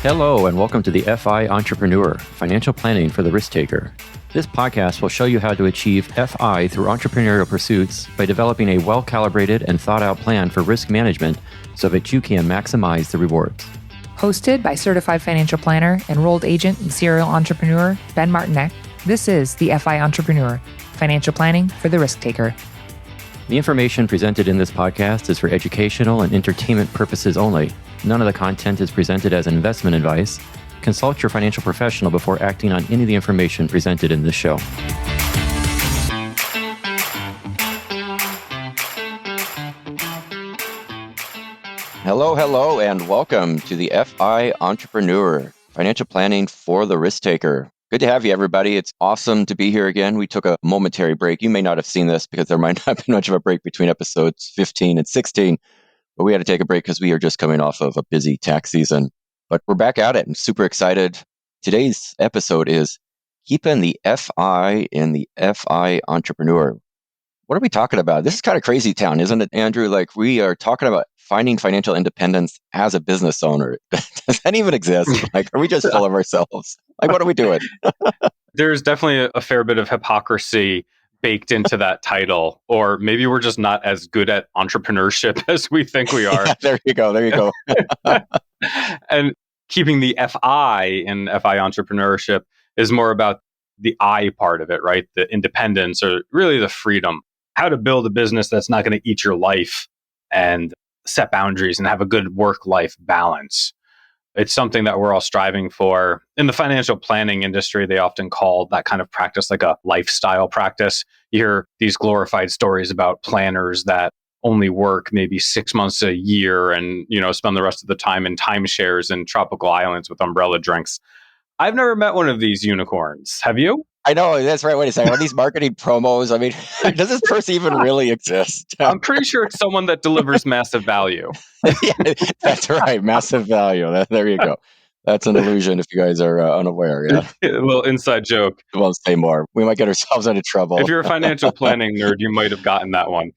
Hello, and welcome to the FI Entrepreneur, Financial Planning for the Risk Taker. This podcast will show you how to achieve FI through entrepreneurial pursuits by developing a well-calibrated and thought-out plan for risk management so that you can maximize the rewards. Hosted by certified financial planner, enrolled agent, and serial entrepreneur Ben Martinek, this is the FI Entrepreneur, Financial Planning for the Risk Taker. The information presented in this podcast is for educational and entertainment purposes only. None of the content is presented as investment advice. Consult your financial professional before acting on any of the information presented in this show. Hello, and welcome to the FI Entrepreneur, Financial Planning for the Risk Taker. Good to have you, everybody. It's awesome to be here again. We took a momentary break. You may not have seen this because there might not be much of a break between episodes 15 and 16, but we had to take a break because we are just coming off of a busy tax season. But we're back at it and super excited. Today's episode is keeping the FI in the FI Entrepreneur. What are we talking about? This is kind of crazy town, isn't it, Andrew? Like, we are talking about finding financial independence as a business owner. Does that even exist? Like, are we just full of ourselves? Like, what are we doing? There's definitely a fair bit of hypocrisy baked into that title, or maybe we're just not as good at entrepreneurship as we think we are. Yeah, there you go. And keeping the FI in FI entrepreneurship is more about the I part of it, right? The independence, or really the freedom. How to build a business that's not going to eat your life and set boundaries and have a good work-life balance. It's something that we're all striving for. In the financial planning industry, they often call that kind of practice like a lifestyle practice. You hear these glorified stories about planners that only work maybe 6 months a year and, spend the rest of the time in timeshares and tropical islands with umbrella drinks. I've never met one of these unicorns. Have you? I know, that's right. Wait a second. Are these marketing promos? I mean, does this person even really exist? I'm pretty sure it's someone that delivers massive value. Yeah, that's right. Massive value. There you go. That's an illusion if you guys are unaware. Yeah. A little inside joke. We won't say more. We might get ourselves into trouble. If you're a financial planning nerd, you might have gotten that one.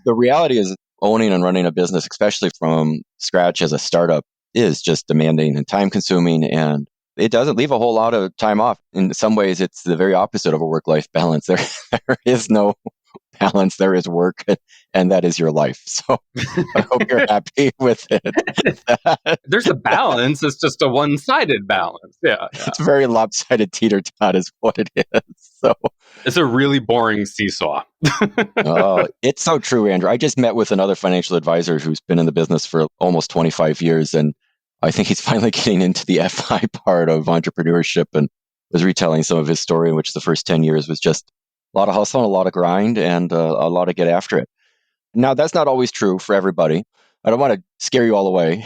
The reality is owning and running a business, especially from scratch as a startup, is just demanding and time consuming, and it doesn't leave a whole lot of time off. In some ways, it's the very opposite of a work-life balance. There is no balance. There is work, and that is your life. So I hope you're happy with it. There's a balance. It's just a one-sided balance. Yeah. It's very lopsided teeter-tot is what it is. So it's a really boring seesaw. Oh, it's so true, Andrew. I just met with another financial advisor who's been in the business for almost 25 years, and I think he's finally getting into the FI part of entrepreneurship and was retelling some of his story, in which the first 10 years was just a lot of hustle and a lot of grind and a lot of get after it. Now, that's not always true for everybody. I don't want to scare you all away.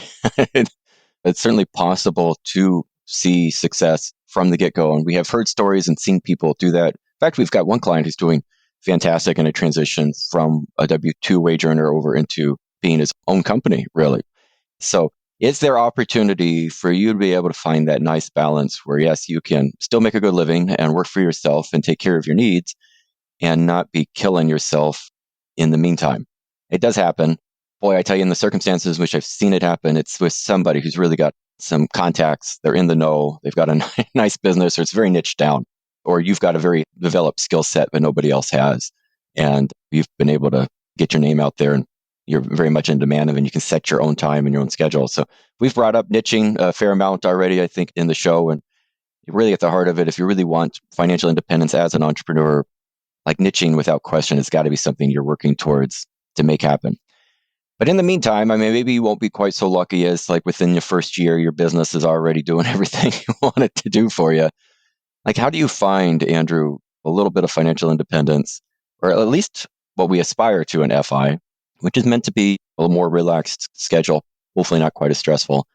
It's certainly possible to see success from the get-go. And we have heard stories and seen people do that. In fact, we've got one client who's doing fantastic in a transition from a W-2 wage earner over into being his own company, really. So is there opportunity for you to be able to find that nice balance where, yes, you can still make a good living and work for yourself and take care of your needs and not be killing yourself in the meantime? It does happen. Boy, I tell you, in the circumstances in which I've seen it happen, it's with somebody who's really got some contacts. They're in the know. They've got a nice business, or it's very niche down, or you've got a very developed skill set that nobody else has. And you've been able to get your name out there and you're very much in demand of, and you can set your own time and your own schedule. So we've brought up niching a fair amount already, I think, in the show. And really at the heart of it, if you really want financial independence as an entrepreneur, like niching without question, it's got to be something you're working towards to make happen. But in the meantime, I mean, maybe you won't be quite so lucky as like within your first year, your business is already doing everything you want it to do for you. Like, how do you find, Andrew, a little bit of financial independence, or at least what we aspire to in FI, which is meant to be a little more relaxed schedule, hopefully not quite as stressful.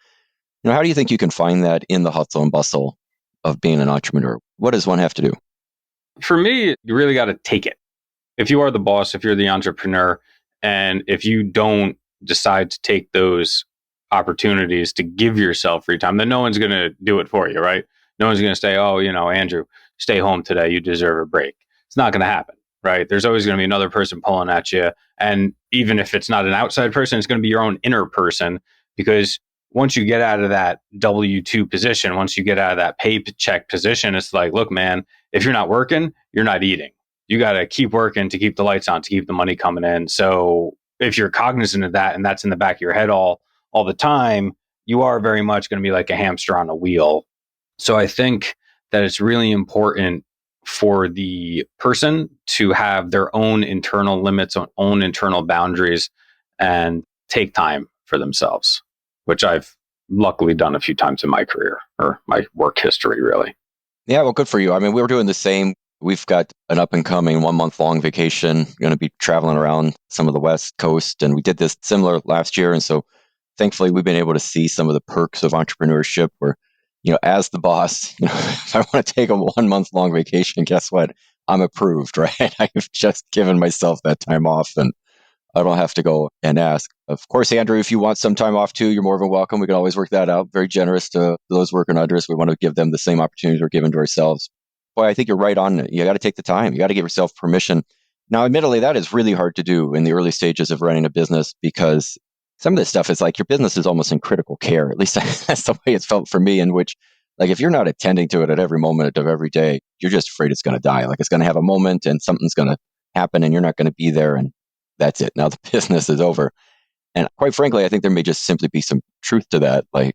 How do you think you can find that in the hustle and bustle of being an entrepreneur? What does one have to do? For me, you really got to take it. If you are the boss, if you're the entrepreneur, and if you don't decide to take those opportunities to give yourself free time, then no one's going to do it for you, right? No one's going to say, oh, Andrew, stay home today. You deserve a break. It's not going to happen, right? There's always going to be another person pulling at you. And even if it's not an outside person, it's going to be your own inner person, because once you get out of that W-2 position, once you get out of that paycheck position, it's like, look, man, if you're not working, you're not eating. You got to keep working to keep the lights on, to keep the money coming in. So if you're cognizant of that and that's in the back of your head all the time, you are very much going to be like a hamster on a wheel. So I think that it's really important for the person to have their own internal limits, own internal boundaries, and take time for themselves, which I've luckily done a few times in my career or my work history, really. Yeah, well, good for you. I mean, we were doing the same. We've got an up and coming 1 month long vacation, going to be traveling around some of the West Coast. And we did this similar last year. And so thankfully, we've been able to see some of the perks of entrepreneurship where, as the boss, if I want to take a 1 month long vacation, guess what? I'm approved, right? I've just given myself that time off and I don't have to go and ask. Of course, Andrew, if you want some time off too, you're more than welcome. We can always work that out. Very generous to those working under us. We want to give them the same opportunities we're giving to ourselves. Boy, I think you're right on it. You got to take the time. You got to give yourself permission. Now, admittedly, that is really hard to do in the early stages of running a business because some of this stuff is like your business is almost in critical care. At least that's the way it's felt for me, in which, like, if you're not attending to it at every moment of every day, you're just afraid it's going to die. Like, it's going to have a moment and something's going to happen and you're not going to be there. And that's it. Now the business is over. And quite frankly, I think there may just simply be some truth to that. Like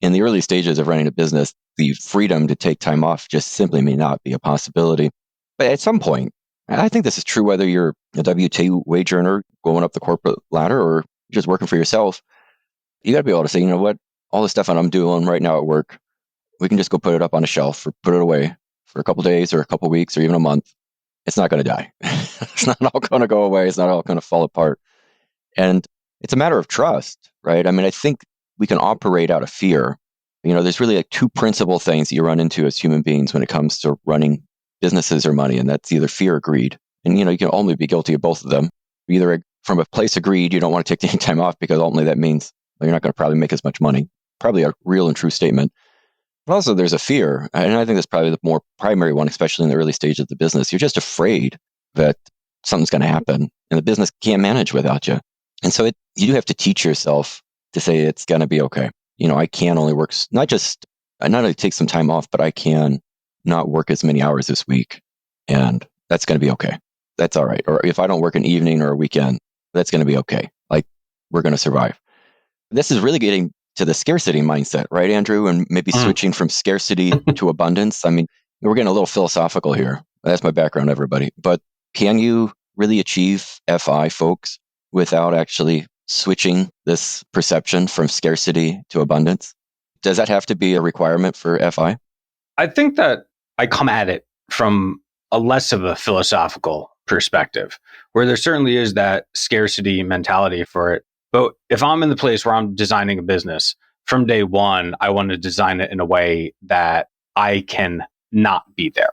in the early stages of running a business, the freedom to take time off just simply may not be a possibility. But at some point, I think this is true whether you're a W-2 wage earner going up the corporate ladder or just working for yourself. You got to be able to say, you know what, all the stuff that I'm doing right now at work, we can just go put it up on a shelf or put it away for a couple of days or a couple of weeks or even a month. It's not going to die. It's not all going to go away. It's not all going to fall apart. And it's a matter of trust, right? I mean, I think we can operate out of fear. There's really like two principal things that you run into as human beings when it comes to running businesses or money, and that's either fear or greed. And, you can only be guilty of both of them. Either from a place of greed, you don't want to take any time off because ultimately that means you're not going to probably make as much money. Probably a real and true statement. But also there's a fear, and I think that's probably the more primary one, especially in the early stage of the business. You're just afraid that something's going to happen and the business can't manage without you. And so you do have to teach yourself to say it's going to be okay. I can only work, not only take some time off, but I can not work as many hours this week. And that's going to be okay. That's all right. Or if I don't work an evening or a weekend, that's going to be okay. Like we're going to survive. This is really getting to the scarcity mindset, right, Andrew? And maybe switching from scarcity to abundance. I mean, we're getting a little philosophical here. That's my background, everybody. But can you really achieve FI, folks, without actually switching this perception from scarcity to abundance? Does that have to be a requirement for FI? I think that I come at it from a less of a philosophical perspective, where there certainly is that scarcity mentality for it. But if I'm in the place where I'm designing a business, from day one, I want to design it in a way that I can not be there.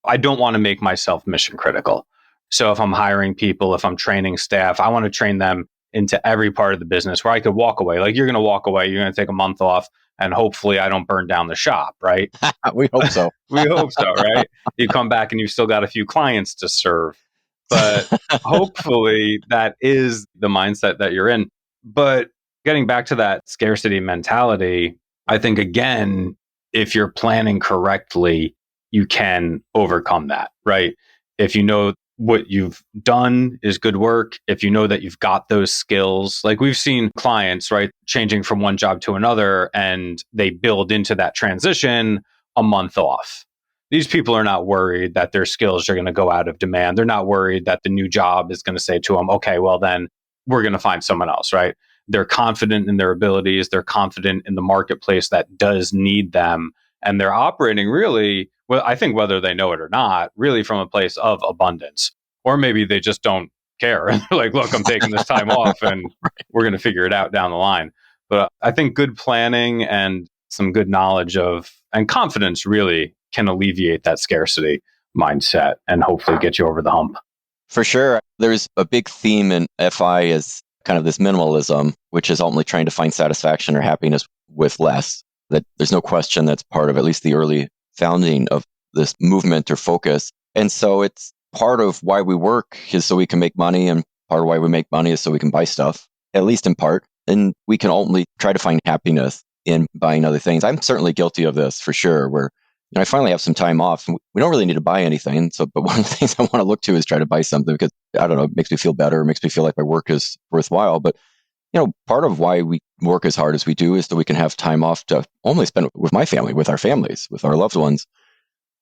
I don't want to make myself mission critical. So if I'm hiring people, if I'm training staff, I want to train them into every part of the business where I could walk away. Like you're going to walk away, you're going to take a month off, and hopefully I don't burn down the shop, right? We hope so. We hope so, right? You come back and you've still got a few clients to serve. But hopefully that is the mindset that you're in. But getting back to that scarcity mentality, I think, again, if you're planning correctly, you can overcome that, right? If you know what you've done is good work, if you know that you've got those skills, like we've seen clients, right, changing from one job to another, and they build into that transition a month off. These people are not worried that their skills are going to go out of demand. They're not worried that the new job is going to say to them, okay, well, then we're going to find someone else, right? They're confident in their abilities. They're confident in the marketplace that does need them. And they're operating really, well, I think whether they know it or not, really from a place of abundance. Or maybe they just don't care. They're like, look, I'm taking this time off and we're going to figure it out down the line. But I think good planning and some good knowledge of and confidence really can alleviate that scarcity mindset and hopefully get you over the hump. For sure. There's a big theme in FI is kind of this minimalism, which is ultimately trying to find satisfaction or happiness with less. That there's no question that's part of at least the early founding of this movement or focus. And so it's part of why we work is so we can make money, and part of why we make money is so we can buy stuff, at least in part. And we can only try to find happiness in buying other things. I'm certainly guilty of this for sure, where I finally have some time off and we don't really need to buy anything. So, but one of the things I want to look to is try to buy something because I don't know, it makes me feel better, it makes me feel like my work is worthwhile. But part of why we work as hard as we do is that we can have time off to only spend with my family, with our families, with our loved ones.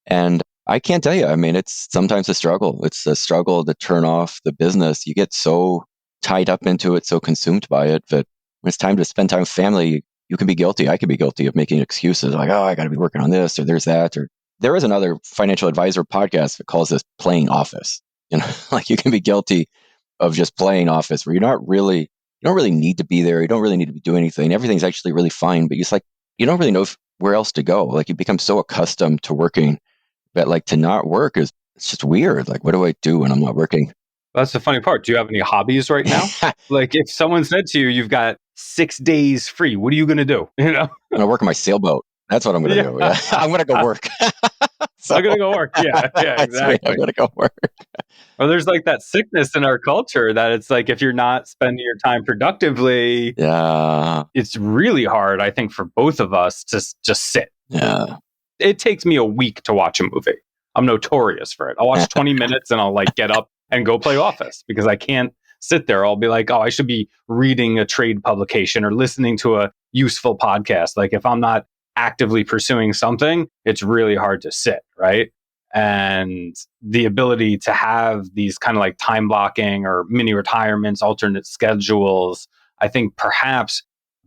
And I can't tell you, it's sometimes a struggle. It's a struggle to turn off the business. You get so tied up into it, so consumed by it that when it's time to spend time with family, you can be guilty. I could be guilty of making excuses like, oh, I got to be working on this or there's that. Or there is another financial advisor podcast that calls this playing office. Like you can be guilty of just playing office where you don't really need to be there. You don't really need to be doing anything. Everything's actually really fine, but it's like, you don't really know where else to go. Like you become so accustomed to working that like to not work it's just weird. Like, what do I do when I'm not working? That's the funny part. Do you have any hobbies right now? Like if someone said to you, you've got 6 days free, what are you going to do? I'm going to work on my sailboat. That's what I'm going to do. Yeah. I'm going to go work. I'm going to go work. Yeah, exactly. I'm going to go work. Or there's like that sickness in our culture that it's like, if you're not spending your time productively, it's really hard, I think, for both of us to just sit. Yeah. It takes me a week to watch a movie. I'm notorious for it. I'll watch 20 minutes and I'll like get up and go play Office because I can't sit there. I'll be like, oh, I should be reading a trade publication or listening to a useful podcast. Like if I'm not actively pursuing something, it's really hard to sit, right? And the ability to have these kind of like time blocking or mini retirements, alternate schedules, I think perhaps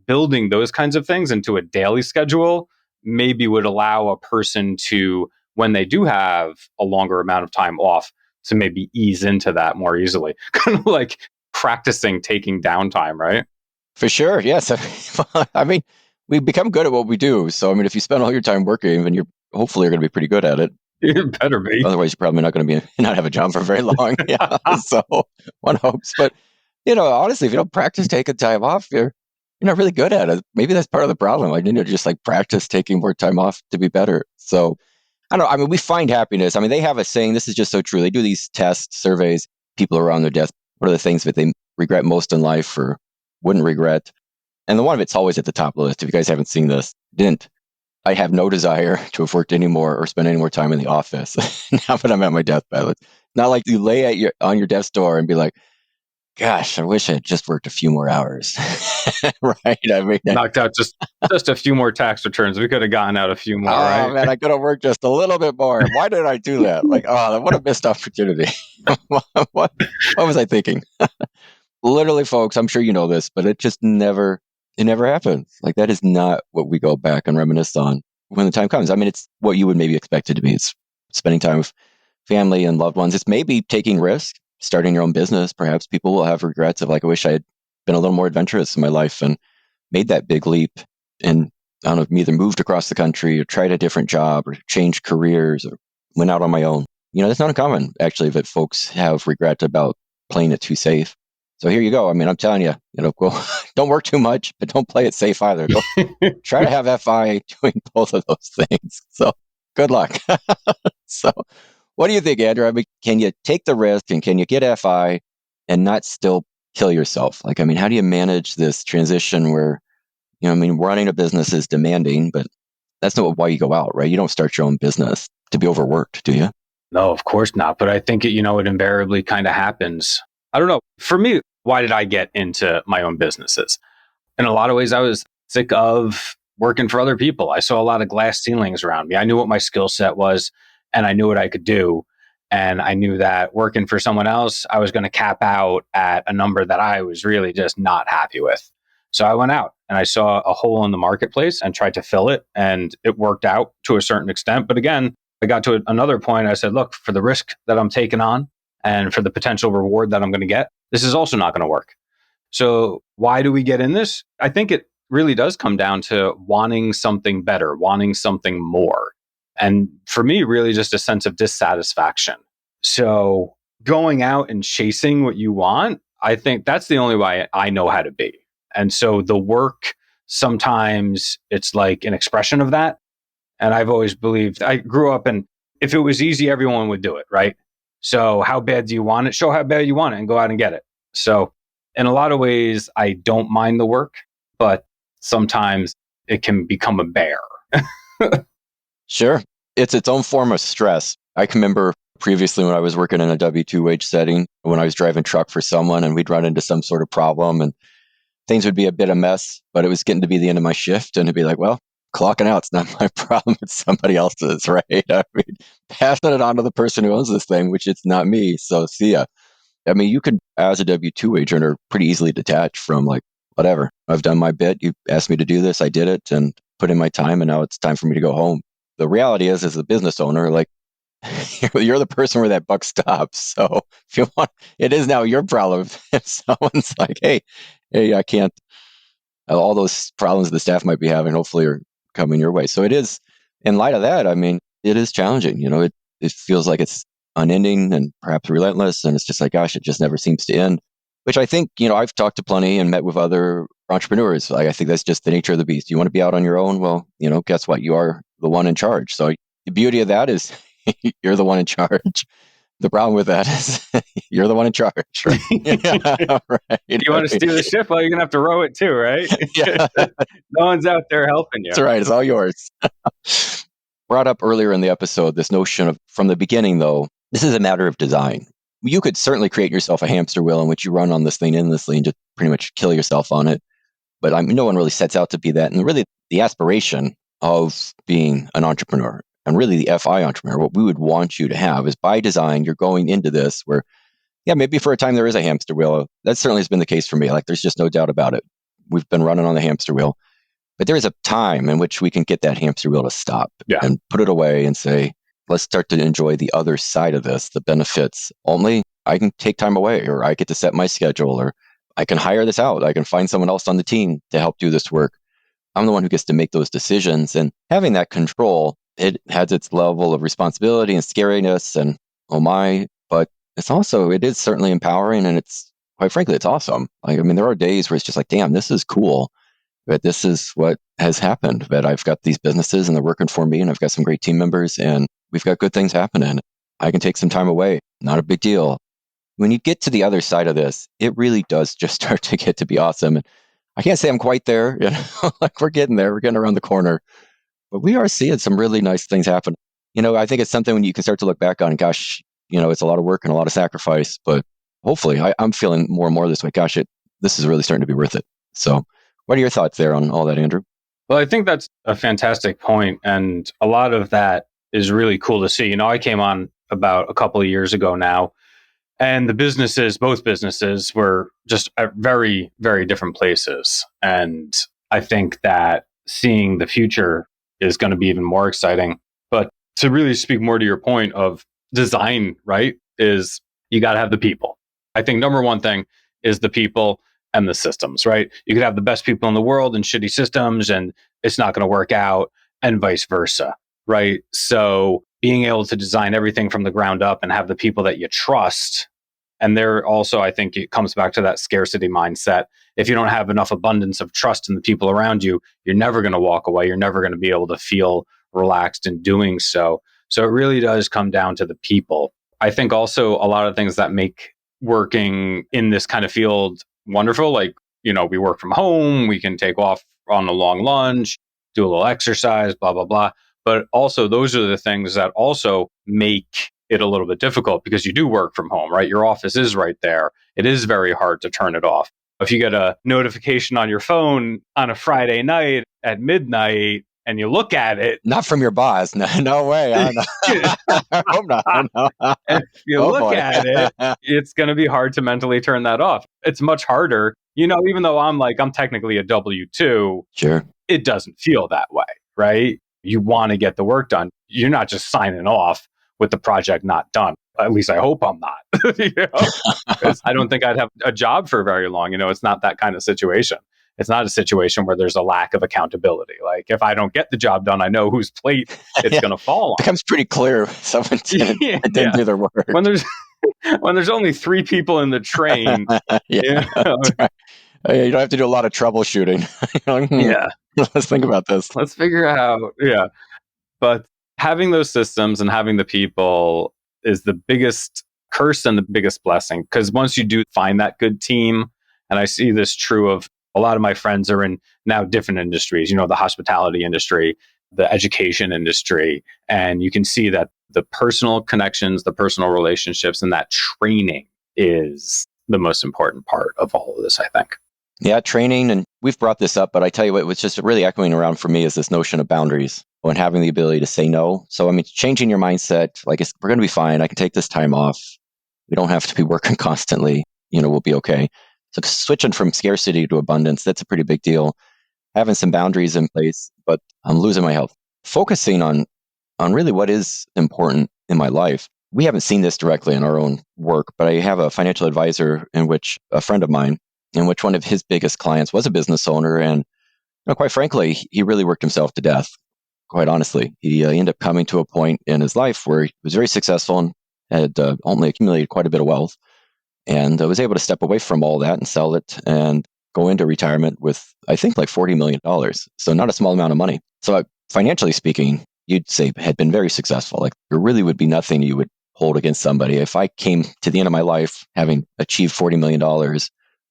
building those kinds of things into a daily schedule maybe would allow a person to, when they do have a longer amount of time off, to maybe ease into that more easily. Kind of like practicing taking downtime, right? For sure. Yes. We become good at what we do. So, if you spend all your time working, then hopefully you're going to be pretty good at it. You better be. Otherwise, you're probably not going to not have a job for very long. Yeah. So one hopes. But, honestly, if you don't practice taking time off, you're not really good at it. Maybe that's part of the problem. I need to just like practice taking more time off to be better. So I don't know. We find happiness. They have a saying, this is just so true. They do these tests, surveys, people around their death. What are the things that they regret most in life or wouldn't regret? And the one of it's always at the top of the list. If you guys haven't seen this, I have no desire to have worked anymore or spend any more time in the office now that I'm at my deathbed. It's not like you lay on your death's door and be like, gosh, I wish I had just worked a few more hours. Right? Knocked out just a few more tax returns. We could have gotten out a few more, right? Man, I could have worked just a little bit more. Why did I do that? Like, what a missed opportunity. what was I thinking? Literally, folks, I'm sure you know this, but it never happens. Like, that is not what we go back and reminisce on when the time comes. It's what you would maybe expect it to be. It's spending time with family and loved ones. It's maybe taking risks, starting your own business. Perhaps people will have regrets of like, I wish I had been a little more adventurous in my life and made that big leap and I don't know, either moved across the country or tried a different job or changed careers or went out on my own. That's not uncommon, actually, that folks have regret about playing it too safe. So here you go. I'm telling you, go, don't work too much, but don't play it safe either. Try to have FI doing both of those things. So good luck. So what do you think, Andrew? Can you take the risk and can you get FI and not still kill yourself? Like, how do you manage this transition where, running a business is demanding, but that's not why you go out, right? You don't start your own business to be overworked, do you? No, of course not. But I think it invariably kind of happens. I don't know. For me, why did I get into my own businesses? In a lot of ways, I was sick of working for other people. I saw a lot of glass ceilings around me. I knew what my skill set was and I knew what I could do. And I knew that working for someone else, I was going to cap out at a number that I was really just not happy with. So I went out and I saw a hole in the marketplace and tried to fill it. And it worked out to a certain extent. But again, I got to another point. I said, look, for the risk that I'm taking on and for the potential reward that I'm going to get, this is also not going to work. So why do we get in this? I think it really does come down to wanting something better, wanting something more. And for me, really just a sense of dissatisfaction. So going out and chasing what you want, I think that's the only way I know how to be. And so the work, sometimes it's like an expression of that. And I've always believed, I grew up and if it was easy, everyone would do it, right? So how bad do you want it? Show how bad you want it and go out and get it. So in a lot of ways, I don't mind the work, but sometimes it can become a bear. Sure. It's its own form of stress. I can remember previously when I was working in a W-2 wage setting, when I was driving truck for someone and we'd run into some sort of problem and things would be a bit of mess, but it was getting to be the end of my shift and it'd be like, well, clocking out's not my problem. It's somebody else's, right? I mean, passing it on to the person who owns this thing, which it's not me. So see ya. I mean, you could, as a W-2 wage earner, pretty easily detach from like, whatever. I've done my bit. You asked me to do this. I did it and put in my time. And now it's time for me to go home. The reality is, as a business owner, like you're the person where that buck stops. So if you want, it is now your problem. If someone's like, hey, I can't, all those problems the staff might be having, hopefully are coming your way. So it is, in light of that, I mean, it is challenging. It feels like it's unending and perhaps relentless. And it's just like, gosh, it just never seems to end, which I think, I've talked to plenty and met with other entrepreneurs. I think that's just the nature of the beast. You want to be out on your own? Well, guess what? You are the one in charge. So the beauty of that is you're the one in charge. The problem with that is you're the one in charge, right? Yeah, right. You want to steer the ship? Well, you're going to have to row it too, right? Yeah, No one's out there helping you. that's right. It's all yours. Brought up earlier in the episode, this notion of, from the beginning, though, this is a matter of design. You could certainly create yourself a hamster wheel in which you run on this thing endlessly and just pretty much kill yourself on it. But no one really sets out to be that. And really, the aspiration of being an entrepreneur and really the FI entrepreneur, what we would want you to have is, by design, you're going into this where, yeah, maybe for a time there is a hamster wheel. That certainly has been the case for me. Like, there's just no doubt about it. We've been running on the hamster wheel. But there is a time in which we can get that hamster wheel to stop and put it away and say, let's start to enjoy the other side of this, the benefits. Only I can take time away, or I get to set my schedule, or I can hire this out. I can find someone else on the team to help do this work. I'm the one who gets to make those decisions. And having that control, it has its level of responsibility and scariness and, oh my, but it is certainly empowering. And it's, quite frankly, it's awesome. Like, I mean, there are days where it's just like, damn, this is cool. But this is what has happened, that I've got these businesses and they're working for me and I've got some great team members and we've got good things happening. I can take some time away. Not a big deal. When you get to the other side of this, it really does just start to get to be awesome. And I can't say I'm quite there. Like, we're getting there. We're getting around the corner. But we are seeing some really nice things happen. I think it's something when you can start to look back on, gosh, it's a lot of work and a lot of sacrifice. But hopefully I'm feeling more and more this way. Gosh, this is really starting to be worth it. So what are your thoughts there on all that, Andrew? Well, I think that's a fantastic point, and a lot of that is really cool to see. I came on about a couple of years ago now, and both businesses were just at very, very different places. And I think that seeing the future is going to be even more exciting. But to really speak more to your point of design, right, is you got to have the people. I think number one thing is the people and the systems, right? You could have the best people in the world and shitty systems, and it's not going to work out, and vice versa, right? So being able to design everything from the ground up and have the people that you trust. And there also, I think it comes back to that scarcity mindset. If you don't have enough abundance of trust in the people around you, you're never going to walk away. You're never going to be able to feel relaxed in doing so. So it really does come down to the people. I think also a lot of things that make working in this kind of field wonderful, like, we work from home, we can take off on a long lunch, do a little exercise, blah, blah, blah. But also, those are the things that also make it a little bit difficult, because you do work from home, right? Your office is right there. It is very hard to turn it off. If you get a notification on your phone on a Friday night at midnight and you look at it, not from your boss. No way. I hope not. No. If you look at it, it's going to be hard to mentally turn that off. It's much harder. Even though I'm technically a W-2, sure, it doesn't feel that way, right? You want to get the work done. You're not just signing off with the project not done. At least I hope I'm not. 'Cause I don't think I'd have a job for very long. It's not that kind of situation. It's not a situation where there's a lack of accountability. Like, if I don't get the job done, I know whose plate it's going to fall on. It becomes pretty clear someone didn't do their work. When there's only 3 people in the train, that's right. You don't have to do a lot of troubleshooting. Yeah. Let's think about this. Let's figure out. Yeah. But having those systems and having the people is the biggest curse and the biggest blessing. Because once you do find that good team And I see this true of a lot of my friends are in now different industries, the hospitality industry, the education industry. And you can see that the personal connections, the personal relationships, and that training is the most important part of all of this, I think. Yeah, training, and we've brought this up, but I tell you what, what's just really echoing around for me is this notion of boundaries and having the ability to say no. So, I mean, changing your mindset, like we're going to be fine. I can take this time off. We don't have to be working constantly. We'll be okay. So switching from scarcity to abundance, that's a pretty big deal. Having some boundaries in place, but I'm losing my health. Focusing on really what is important in my life. We haven't seen this directly in our own work, but I have a financial advisor in which a friend of mine, in which one of his biggest clients was a business owner. And quite frankly, he really worked himself to death, quite honestly. He ended up coming to a point in his life where he was very successful and had only accumulated quite a bit of wealth, and was able to step away from all that and sell it and go into retirement with, I think, like $40 million. So not a small amount of money. So financially speaking, you'd say had been very successful. Like there really would be nothing you would hold against somebody. If I came to the end of my life having achieved $40 million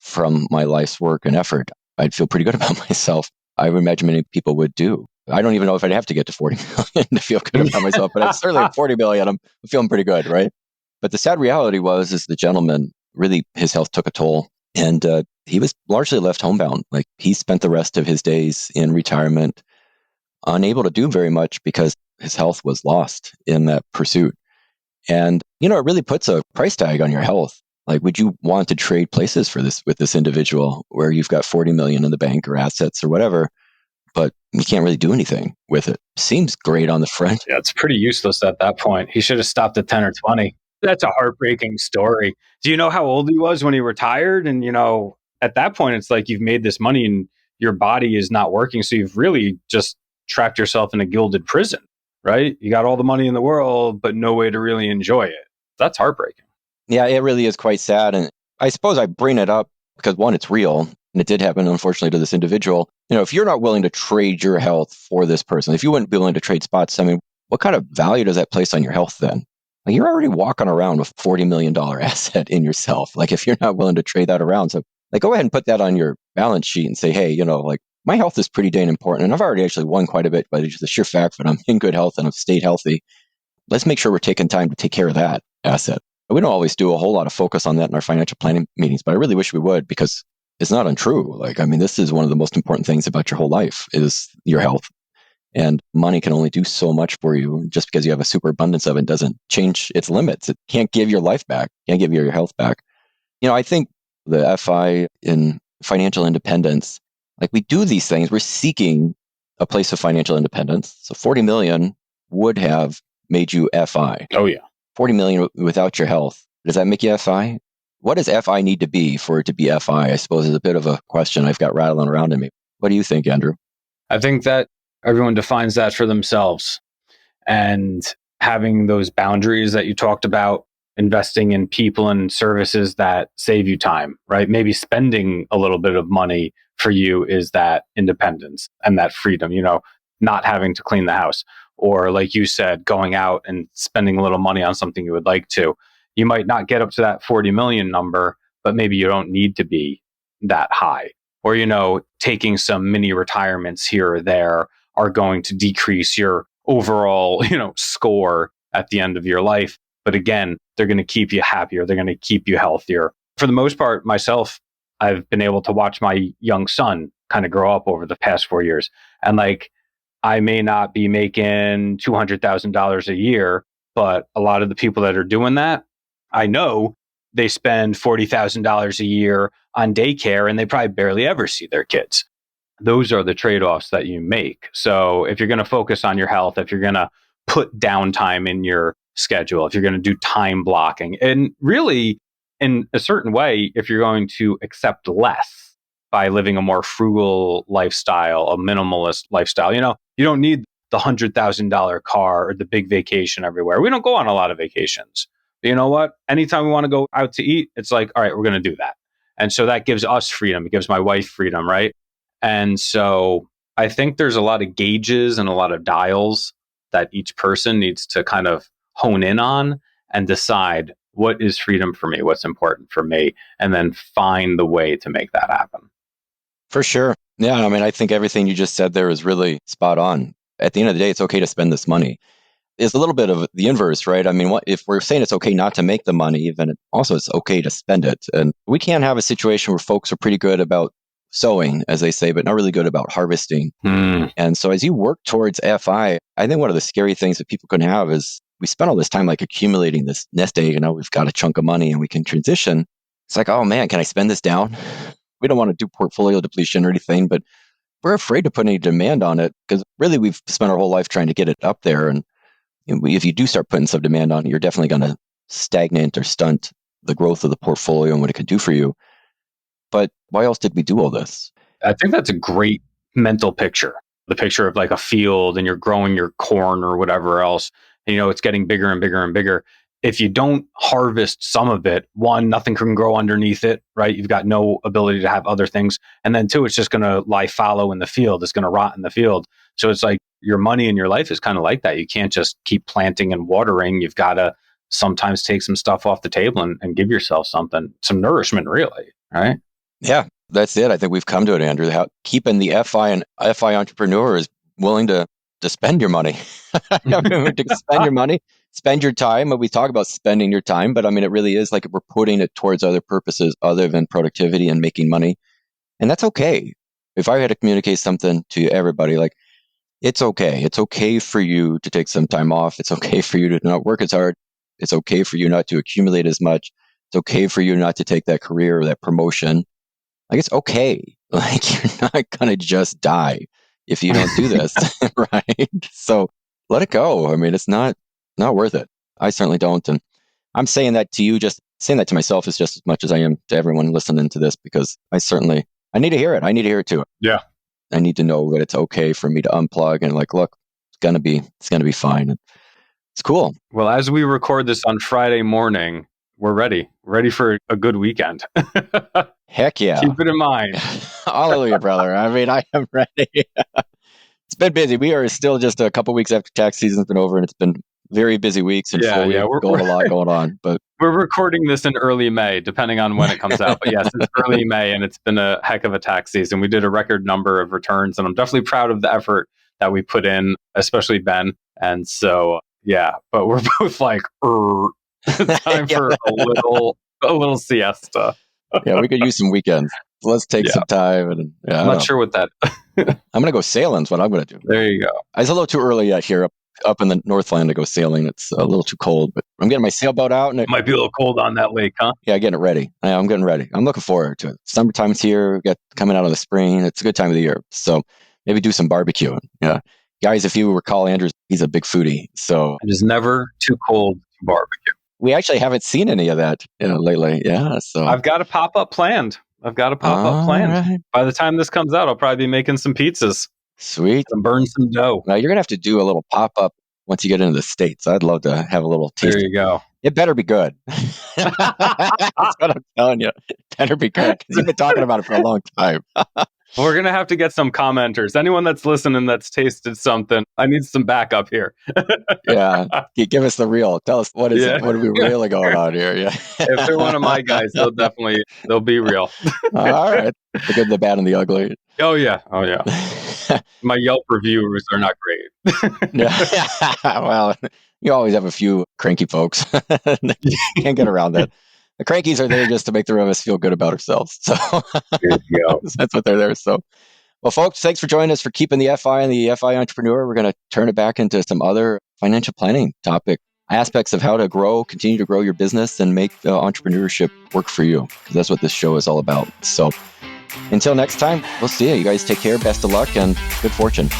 from my life's work and effort, I'd feel pretty good about myself. I would imagine many people would do. I don't even know if I'd have to get to 40 million to feel good about myself, but it's certainly at 40 million, I'm feeling pretty good, right? But the sad reality is the gentleman really, his health took a toll, and he was largely left homebound. Like he spent the rest of his days in retirement, unable to do very much because his health was lost in that pursuit. And, it really puts a price tag on your health. Like, would you want to trade places for this with this individual where you've got 40 million in the bank or assets or whatever, but you can't really do anything with it? Seems great on the front. Yeah, it's pretty useless at that point. He should have stopped at 10 or 20. That's a heartbreaking story. Do you know how old he was when he retired? And, at that point, it's like you've made this money and your body is not working. So you've really just trapped yourself in a gilded prison, right? You got all the money in the world, but no way to really enjoy it. That's heartbreaking. Yeah, it really is quite sad. And I suppose I bring it up because one, it's real. And it did happen, unfortunately, to this individual. If you're not willing to trade your health for this person, if you wouldn't be willing to trade spots, I mean, what kind of value does that place on your health then? Like you're already walking around with $40 million asset in yourself. Like if you're not willing to trade that around. So like go ahead and put that on your balance sheet and say, hey, like my health is pretty dang important. And I've already actually won quite a bit by the sheer fact that I'm in good health and I've stayed healthy. Let's make sure we're taking time to take care of that asset. We don't always do a whole lot of focus on that in our financial planning meetings, but I really wish we would because it's not untrue. Like, I mean, this is one of the most important things about your whole life is your health. And money can only do so much for you. Just because you have a superabundance of it doesn't change its limits. It can't give your life back, can't give you your health back. I think the FI in financial independence, like we do these things, we're seeking a place of financial independence. So 40 million would have made you FI. Oh, yeah. 40 million without your health. Does that make you FI? What does FI need to be for it to be FI? I suppose is a bit of a question I've got rattling around in me. What do you think, Andrew? I think that everyone defines that for themselves, and having those boundaries that you talked about, investing in people and services that save you time, right? Maybe spending a little bit of money for you is that independence and that freedom, not having to clean the house. Or like you said, going out and spending a little money on something you would like to. You might not get up to that 40 million number, but maybe you don't need to be that high. Or, taking some mini retirements here or there are going to decrease your overall, score at the end of your life. But again, they're going to keep you happier. They're going to keep you healthier. For the most part, myself, I've been able to watch my young son kind of grow up over the past 4 years. And like, I may not be making $200,000 a year, but a lot of the people that are doing that, I know they spend $40,000 a year on daycare and they probably barely ever see their kids. Those are the trade-offs that you make. So if you're going to focus on your health, if you're going to put downtime in your schedule, if you're going to do time blocking, and really in a certain way, if you're going to accept less by living a more frugal lifestyle, a minimalist lifestyle, you don't need the $100,000 car or the big vacation everywhere. We don't go on a lot of vacations. But you know what? Anytime we want to go out to eat, it's like, all right, we're going to do that. And so that gives us freedom. It gives my wife freedom, right? And so I think there's a lot of gauges and a lot of dials that each person needs to kind of hone in on and decide what is freedom for me? What's important for me? And then find the way to make that happen. For sure. Yeah. I mean, I think everything you just said there is really spot on. At the end of the day, it's okay to spend this money. It's a little bit of the inverse, right? I mean, if we're saying it's okay not to make the money, then also it's okay to spend it. And we can't have a situation where folks are pretty good about sowing, as they say, but not really good about harvesting. And so as you work towards FI, I think one of the scary things that people can have is we spend all this time like accumulating this nest egg, and now we've got a chunk of money and we can transition. It's like, oh man, can I spend this down? We don't want to do portfolio depletion or anything, but we're afraid to put any demand on it because really we've spent our whole life trying to get it up there. And if you do start putting some demand on it, you're definitely going to stagnate or stunt the growth of the portfolio and what it could do for you. But why else did we do all this? I think that's a great mental picture. The picture of like a field and you're growing your corn or whatever else. And, it's getting bigger and bigger and bigger. If you don't harvest some of it, one, nothing can grow underneath it, right? You've got no ability to have other things. And then two, it's just going to lie fallow in the field. It's going to rot in the field. So it's like your money in your life is kind of like that. You can't just keep planting and watering. You've got to sometimes take some stuff off the table and give yourself some nourishment, really, right? Yeah, that's it. I think we've come to it, Andrew. How keeping the FI and FI entrepreneur is willing to spend your money. To spend your money, spend your time. We talk about spending your time, but I mean, it really is like we're putting it towards other purposes other than productivity and making money. And that's okay. If I had to communicate something to everybody, like, it's okay. It's okay for you to take some time off. It's okay for you to not work as hard. It's okay for you not to accumulate as much. It's okay for you not to take that career or that promotion. Like, it's okay. Like, you're not going to just die if you don't do this, right? So let it go. I mean, it's not worth it. I certainly don't. And I'm saying that to you, just saying that to myself is just as much as I am to everyone listening to this, because I need to hear it. I need to hear it too. Yeah. I need to know that it's okay for me to unplug and like, look, it's going to be fine. It's cool. Well, as we record this on Friday morning, we're ready for a good weekend. Heck yeah. Keep it in mind. Hallelujah, brother. I mean, I am ready. It's been busy. We are still just a couple weeks after tax season's been over, and it's been very busy weeks and full weeks. We're a lot going on. But we're recording this in early May, depending on when it comes out. But yes, it's early May, and it's been a heck of a tax season. We did a record number of returns, and I'm definitely proud of the effort that we put in, especially Ben. And so, yeah, but we're both like, time for a little siesta. Yeah, we could use some weekends. Let's take some time. And I'm not sure what that. I'm going to go sailing is what I'm going to do. There you go. It's a little too early yet here up in the Northland to go sailing. It's a little too cold, but I'm getting my sailboat out. And it might be a little cold on that lake, huh? Yeah, getting it ready. I'm getting ready. I'm looking forward to it. Summertime's here. Coming out of the spring. It's a good time of the year. So maybe do some barbecuing. Yeah. Guys, if you recall, Andrew, he's a big foodie. So it is never too cold to barbecue. We actually haven't seen any of that lately. Yeah. So I've got a pop-up planned. Right. By the time this comes out, I'll probably be making some pizzas. Sweet. And burn some dough. Now, you're going to have to do a little pop-up once you get into the States. I'd love to have a little taste. There you go. It better be good. That's what I'm telling you. It better be good, because you've been talking about it for a long time. We're going to have to get some commenters. Anyone that's listening that's tasted something, I need some backup here. Yeah. Give us the real. Tell us what are we really going on here? Yeah. If they're one of my guys, they'll be real. All right. The good, the bad, and the ugly. Oh, yeah. My Yelp reviewers are not great. Yeah. Well, you always have a few cranky folks. Can't get around that. The crankies are there just to make the rest of us feel good about ourselves. So that's what they're there. So, well, folks, thanks for joining us for keeping the FI and the FI entrepreneur. We're going to turn it back into some other financial planning topic aspects of how to continue to grow your business and make entrepreneurship work for you. Because that's what this show is all about. So until next time, we'll see you. You guys take care. Best of luck and good fortune.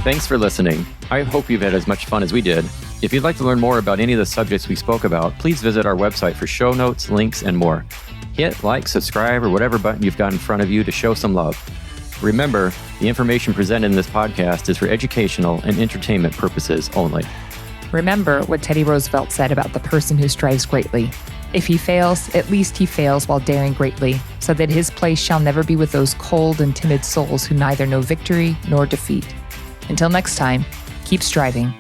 Thanks for listening. I hope you've had as much fun as we did. If you'd like to learn more about any of the subjects we spoke about, please visit our website for show notes, links, and more. Hit like, subscribe, or whatever button you've got in front of you to show some love. Remember, the information presented in this podcast is for educational and entertainment purposes only. Remember what Teddy Roosevelt said about the person who strives greatly. If he fails, at least he fails while daring greatly, so that his place shall never be with those cold and timid souls who neither know victory nor defeat. Until next time, Keep striving.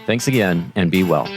Thanks again, and be well.